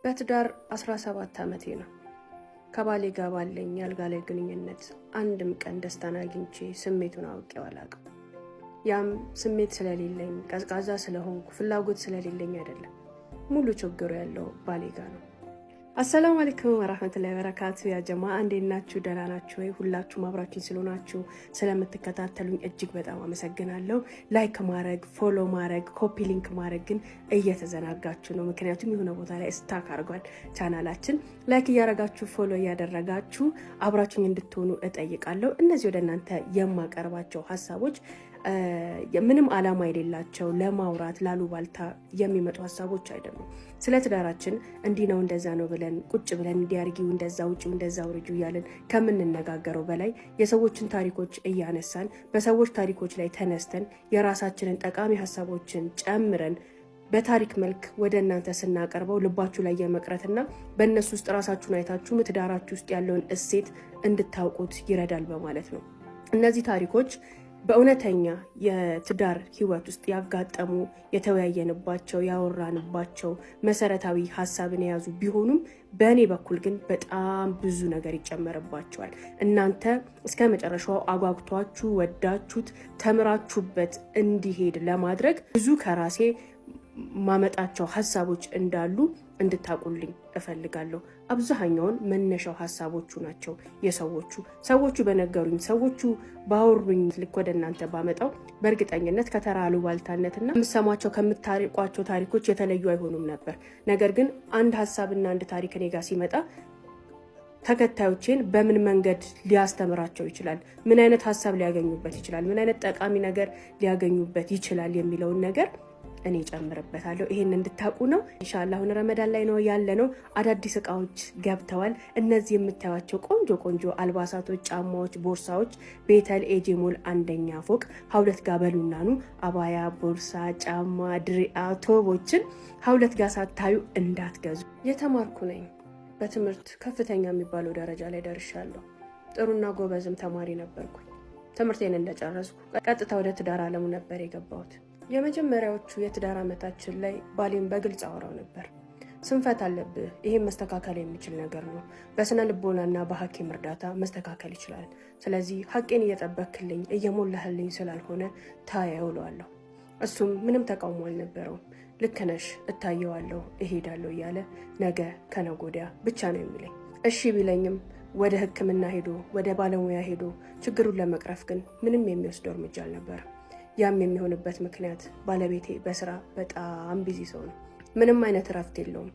በትዳር 17 ዓመቴ ነው። ከባሌ ጋር ባለኝ ያልጋ ላይ ግንኙነት አንድም ቀን ደስታን አግኝቼ ስሜቱን አውቄው አላውቅም። ያም ስሜት ስለሌለኝ ቀዝቃዛ ስለሆንኩ ፍላጎት ስለሌለኝ አይደለም። ሙሉ ችግሩ ያለው ባሌ ጋር ነው። አሰላሙ አለይኩም ወራህመቱላሂ ወበረካቱ። ያ ጀማ እንዴት ናችሁ? ደህና ናችሁ ወይ? ሁላችሁም አብራችሁኝ ስለሆናችሁ ስለምትከታተሉኝ እጅግ በጣም አመሰግናለሁ። ላይክ ማድረግ፣ ፎሎ ማድረግ፣ ኮፒ ሊንክ ማድረግ ግን እየተዘናጋችሁ ነው። ምክንያቱም የሆነ ቦታ ላይ ስታክ አድርጓል ቻናላችን። ላይክ እያደረጋችሁ ፎሎ እያደረጋችሁ አብራችሁኝ እንድትሆኑ እጠይቃለሁ። እነዚህ ወደ እናንተ የማቀርባቸው ሀሳቦች ምንም ዓላማ የሌላቸው ለማውራት ላሉባልታ የሚመጡ ሀሳቦች አይደሉም። ስለ ትዳራችን እንዲህ ነው እንደዛ ነው ብለን ቁጭ ብለን እንዲያርጊው እንደዛ ውጪው እንደዛ ውርጁ እያለን ከምንነጋገረው በላይ የሰዎችን ታሪኮች እያነሳን በሰዎች ታሪኮች ላይ ተነስተን የራሳችንን ጠቃሚ ሀሳቦችን ጨምረን በታሪክ መልክ ወደ እናንተ ስናቀርበው ልባችሁ ላይ የመቅረትና በእነሱ ውስጥ ራሳችሁን አይታችሁ ትዳራችሁ ውስጥ ያለውን እሴት እንድታውቁት ይረዳል በማለት ነው። እነዚህ ታሪኮች በእውነተኛ የትዳር ህይወት ውስጥ ያጋጠሙ የተወያየንባቸው ያወራንባቸው መሰረታዊ ሀሳብን የያዙ ቢሆኑም በእኔ በኩል ግን በጣም ብዙ ነገር ይጨመርባቸዋል። እናንተ እስከ መጨረሻው አጓጉቷችሁ ወዳችሁት ተምራችሁበት እንዲሄድ ለማድረግ ብዙ ከራሴ ማመጣቸው ሀሳቦች እንዳሉ እንድታቁልኝ እፈልጋለሁ። አብዛኛውን መነሻው ሀሳቦቹ ናቸው ሰዎቹ በነገሩኝ ሰዎቹ ባወሩኝ ልክ ወደ እናንተ ባመጣው በእርግጠኝነት ከተራ አሉባልታነትና የምሰማቸው ከምታሪቋቸው ታሪኮች የተለዩ አይሆኑም ነበር። ነገር ግን አንድ ሀሳብና አንድ ታሪክ እኔ ጋር ሲመጣ ተከታዮቼን በምን መንገድ ሊያስተምራቸው ይችላል፣ ምን አይነት ሀሳብ ሊያገኙበት ይችላል፣ ምን አይነት ጠቃሚ ነገር ሊያገኙበት ይችላል የሚለውን ነገር እኔ ጨምርበታለሁ። ይሄን እንድታቁ ነው። ኢንሻአላህ አሁን ረመዳን ላይ ነው ያለነው። አዳዲስ እቃዎች ገብተዋል። እነዚህ የምታዩቸው ቆንጆ አልባሳቶች፣ ጫማዎች፣ ቦርሳዎች ቤተል ኤጂ ሞል አንደኛ ፎቅ ሀውለት ጋር በሉናኑ አባያ፣ ቦርሳ፣ ጫማ፣ ድሪያ፣ ቶቦችን ሀውለት ጋር ሳታዩ እንዳትገዙ። የተማርኩ ነኝ። በትምህርት ከፍተኛ የሚባለው ደረጃ ላይ ደርሻለሁ። ጥሩና ጎበዝም ተማሪ ነበርኩ። ትምህርቴን እንደጨረስኩ ቀጥታ ወደ ትዳር ዓለሙ ነበር የገባሁት። የመጀመሪያዎቹ የትዳር ዓመታችን ላይ ባሌን በግልጽ አወራው ነበር። ስንፈት አለብህ፣ ይሄን መስተካከል የሚችል ነገር ነው። በስነ ልቦናና በሐኪም እርዳታ መስተካከል ይችላል። ስለዚህ ሐቄን እየጠበክልኝ እየሞላህልኝ ስላልሆነ ታያው እለዋለሁ። እሱም ምንም ተቃውሞ አልነበረውም። ልክ ነሽ፣ እታየዋለሁ፣ እሄዳለሁ እያለ ነገ ከነገ ወዲያ ብቻ ነው የሚለኝ። እሺ ቢለኝም ወደ ሕክምና ሄዶ ወደ ባለሙያ ሄዶ ችግሩን ለመቅረፍ ግን ምንም የሚወስደው እርምጃ አልነበረም። ያም የሚሆንበት ምክንያት ባለቤቴ በስራ በጣም ቢዚ ሰው ነው። ምንም አይነት እረፍት የለውም።